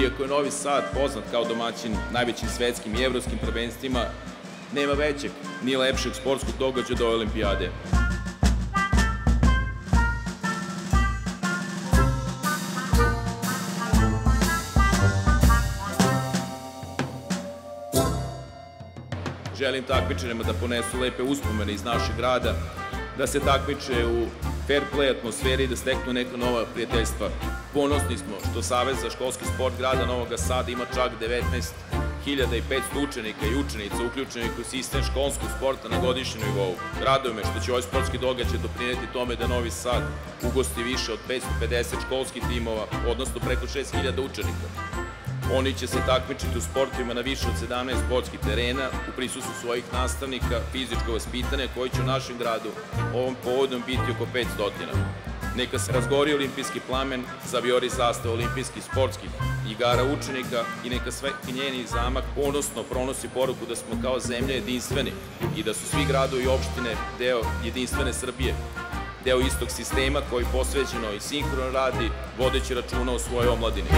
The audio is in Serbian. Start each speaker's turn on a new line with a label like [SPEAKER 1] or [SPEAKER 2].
[SPEAKER 1] Iako je Novi Sad poznat kao domaćin najvećim svetskim i evropskim prvenstvima, nema većeg ni lepšeg sportskog događaja do olimpijade. Želim takmičarima da ponesu lepe uspomene iz našeg grada, da se takmiče u fair play atmosferi i da steknu neka nova prijateljstva. Ponosni smo što Savez za školski sport grada Novog Sada ima čak 19.500 učenika i učenica uključenih u sistem školskog sporta na godišnjem nivou. Raduje me što će ovaj sportski događaj doprineti tome da Novi Sad ugosti više od 550 školskih timova, odnosno preko 6.000 učenika. Oni će se takmičiti u sportovima na više od 17 sportskih terena u prisustvu svojih nastavnika fizičkog vaspitanja koji će u našem gradu ovom povodom biti oko 500. Neka se razgori olimpijski plamen, zavijori zastava olimpijskih sportskih igara učenika i neka svaki njeni zamak ponosno pronosi poruku da smo kao zemlja jedinstveni i da su svi gradovi i opštine deo jedinstvene Srbije, deo istog sistema koji posvećeno i sinhrono radi vodeći računa o svojoj omladini.